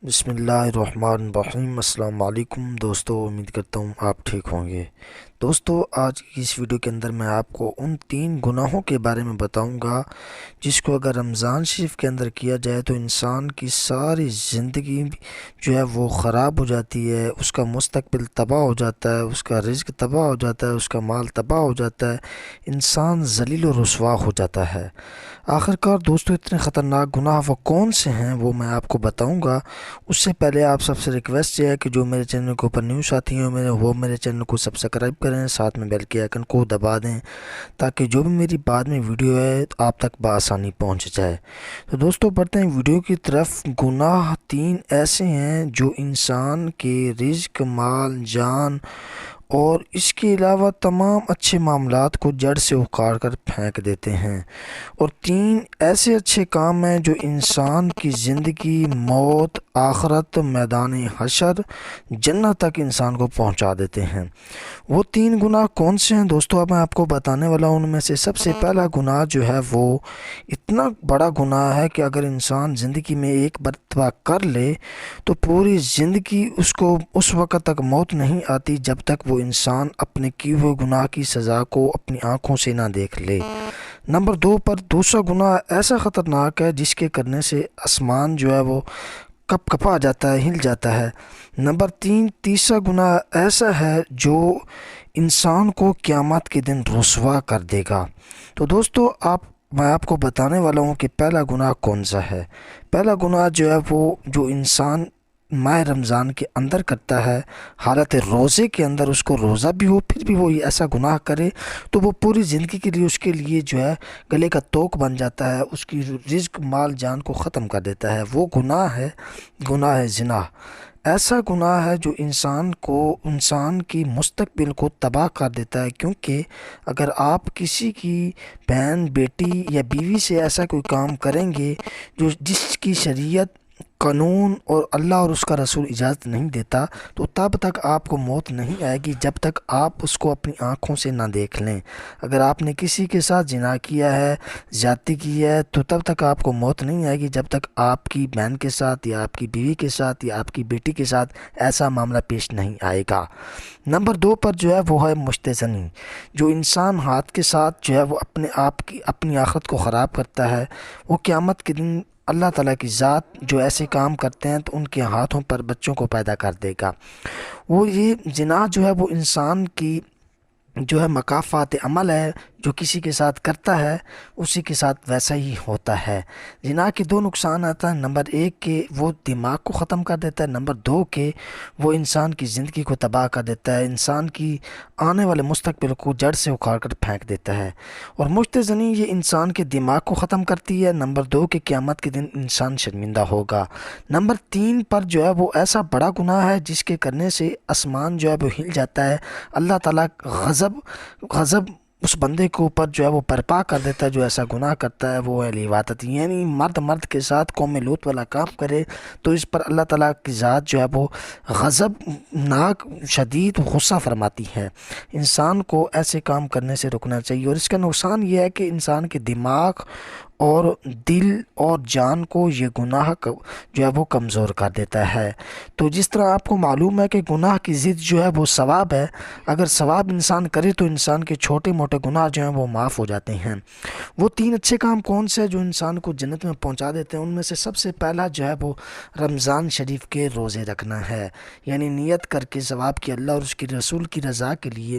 بسم اللہ الرحمن الرحیم۔ السلام علیکم دوستو، امید کرتا ہوں آپ ٹھیک ہوں گے۔ دوستو، آج کی اس ویڈیو کے اندر میں آپ کو ان 3 گناہوں کے بارے میں بتاؤں گا جس کو اگر رمضان شریف کے اندر کیا جائے تو انسان کی ساری زندگی جو ہے وہ خراب ہو جاتی ہے، اس کا مستقبل تباہ ہو جاتا ہے، اس کا رزق تباہ ہو جاتا ہے، اس کا مال تباہ ہو جاتا ہے، انسان ذلیل و رسوا ہو جاتا ہے۔ آخرکار دوستو، اتنے خطرناک گناہ وہ کون سے ہیں وہ میں آپ کو بتاؤں گا۔ اس سے پہلے آپ سب سے ریکویسٹ یہ ہے کہ جو میرے چینل کے اوپر نیو ساتھی ہیں وہ میرے چینل کو سبسکرائب کریں، ساتھ میں بیل کے آئیکن کو دبا دیں تاکہ جو بھی میری بعد میں ویڈیو ہے آپ تک بآسانی پہنچ جائے۔ تو دوستو، بڑھتے ہیں ویڈیو کی طرف۔ گناہ 3 ایسے ہیں جو انسان کے رزق، مال، جان اور اس کے علاوہ تمام اچھے معاملات کو جڑ سے اکھاڑ کر پھینک دیتے ہیں، اور 3 ایسے اچھے کام ہیں جو انسان کی زندگی، موت، آخرت، میدان حشر، جنت تک انسان کو پہنچا دیتے ہیں۔ وہ 3 گناہ کون سے ہیں دوستو، اب میں آپ کو بتانے والا ہوں۔ ان میں سے سب سے پہلا گناہ جو ہے وہ اتنا بڑا گناہ ہے کہ اگر انسان زندگی میں ایک مرتبہ کر لے تو پوری زندگی اس کو اس وقت تک موت نہیں آتی جب تک وہ انسان اپنے کیے ہوئے گناہ کی سزا کو اپنی آنکھوں سے نہ دیکھ لے۔ نمبر 2 پر دوسرا گناہ ایسا خطرناک ہے جس کے کرنے سے آسمان جو ہے وہ کپ کپا جاتا ہے، ہل جاتا ہے۔ نمبر 3 تیسرا گناہ ایسا ہے جو انسان کو قیامت کے دن رسوا کر دے گا۔ تو دوستو، میں آپ کو بتانے والا ہوں کہ پہلا گناہ کون سا ہے۔ پہلا گناہ جو ہے وہ جو انسان ماہ رمضان کے اندر کرتا ہے، حالت روزے کے اندر، اس کو روزہ بھی ہو پھر بھی وہ ایسا گناہ کرے تو وہ پوری زندگی کے لیے اس کے لیے جو ہے گلے کا توق بن جاتا ہے، اس کی رزق، مال، جان کو ختم کر دیتا ہے۔ وہ گناہ ہے زنا۔ ایسا گناہ ہے جو انسان کی مستقبل کو تباہ کر دیتا ہے، کیونکہ اگر آپ کسی کی بہن، بیٹی یا بیوی سے ایسا کوئی کام کریں گے جس کی شریعت، قانون اور اللہ اور اس کا رسول اجازت نہیں دیتا، تو تب تک آپ کو موت نہیں آئے گی جب تک آپ اس کو اپنی آنکھوں سے نہ دیکھ لیں۔ اگر آپ نے کسی کے ساتھ زنا کیا ہے، زیادتی کی ہے، تو تب تک آپ کو موت نہیں آئے گی جب تک آپ کی بہن کے ساتھ یا آپ کی بیوی کے ساتھ یا آپ کی بیٹی کے ساتھ ایسا معاملہ پیش نہیں آئے گا۔ نمبر 2 پر جو ہے وہ ہے مشت زنی۔ جو انسان ہاتھ کے ساتھ جو ہے وہ اپنی آخرت کو خراب کرتا ہے، وہ قیامت کے دن اللہ تعالیٰ کی ذات جو ایسے کام کرتے ہیں تو ان کے ہاتھوں پر بچوں کو پیدا کر دے گا۔ وہ یہ زنا جو ہے وہ انسان کی جو ہے مکافات عمل ہے، جو کسی کے ساتھ کرتا ہے اسی کے ساتھ ویسا ہی ہوتا ہے۔ زنا کے 2 نقصان آتا ہے۔ نمبر 1 کہ وہ دماغ کو ختم کر دیتا ہے، نمبر 2 کہ وہ انسان کی زندگی کو تباہ کر دیتا ہے، انسان کی آنے والے مستقبل کو جڑ سے اکھاڑ کر پھینک دیتا ہے۔ اور مشت زنی یہ انسان کے دماغ کو ختم کرتی ہے۔ نمبر 2 کہ قیامت کے دن انسان شرمندہ ہوگا۔ نمبر 3 پر جو ہے وہ ایسا بڑا گناہ ہے جس کے کرنے سے آسمان جو ہے وہ ہل جاتا ہے، اللہ تعالیٰ غضب اس بندے کے اوپر جو ہے وہ برپا کر دیتا ہے جو ایسا گناہ کرتا ہے۔ وہ ہے لیواتت، یعنی مرد کے ساتھ قوم لوط والا کام کرے تو اس پر اللہ تعالیٰ کی ذات جو ہے وہ غضب ناک شدید غصہ فرماتی ہے۔ انسان کو ایسے کام کرنے سے رکنا چاہیے، اور اس کا نقصان یہ ہے کہ انسان کے دماغ اور دل اور جان کو یہ گناہ جو ہے وہ کمزور کر دیتا ہے۔ تو جس طرح آپ کو معلوم ہے کہ گناہ کی ضد جو ہے وہ ثواب ہے، اگر ثواب انسان کرے تو انسان کے چھوٹے موٹے گناہ جو ہیں وہ معاف ہو جاتے ہیں۔ وہ 3 اچھے کام کون سے ہیں جو انسان کو جنت میں پہنچا دیتے ہیں؟ ان میں سے سب سے پہلا جو ہے وہ رمضان شریف کے روزے رکھنا ہے، یعنی نیت کر کے ثواب کی اللہ اور اس کے رسول کی رضا کے لیے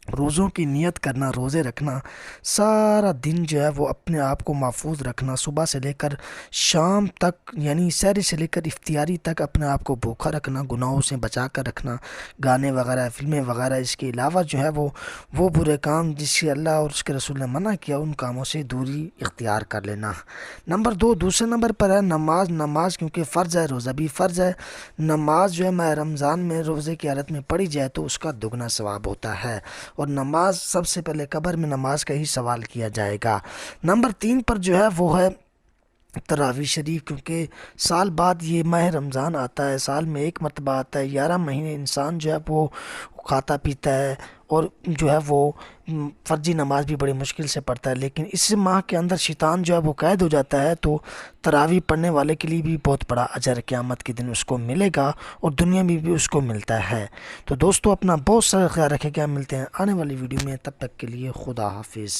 روزوں کی نیت کرنا، روزے رکھنا، سارا دن جو ہے وہ اپنے آپ کو محفوظ رکھنا، صبح سے لے کر شام تک، یعنی سحری سے لے کر افطاری تک اپنے آپ کو بھوکا رکھنا، گناہوں سے بچا کر رکھنا، گانے وغیرہ، فلمیں وغیرہ، اس کے علاوہ جو ہے وہ برے کام جس سے اللہ اور اس کے رسول نے منع کیا ان کاموں سے دوری اختیار کر لینا۔ نمبر 2 دوسرے نمبر پر ہے نماز کیونکہ فرض ہے، روزہ بھی فرض ہے۔ نماز جو ہے ماہ رمضان میں روزے کی حالت میں پڑھی جائے تو اس کا دگنا ثواب ہوتا ہے، اور نماز سب سے پہلے قبر میں نماز کا ہی سوال کیا جائے گا۔ نمبر 3 پر جو ہے وہ ہے تراویح شریف، کیونکہ سال بعد یہ ماہ رمضان آتا ہے، سال میں ایک مرتبہ آتا ہے، 11 مہینے انسان جو ہے وہ کھاتا پیتا ہے اور جو ہے وہ فرضی نماز بھی بڑی مشکل سے پڑھتا ہے، لیکن اس ماہ کے اندر شیطان جو ہے وہ قید ہو جاتا ہے، تو تراویح پڑھنے والے کے لیے بھی بہت بڑا اجر قیامت کے دن اس کو ملے گا، اور دنیا میں بھی اس کو ملتا ہے۔ تو دوستو اپنا بہت سارا خیال رکھے گا، ملتے ہیں آنے والی ویڈیو میں، تب تک کے لیے خدا حافظ۔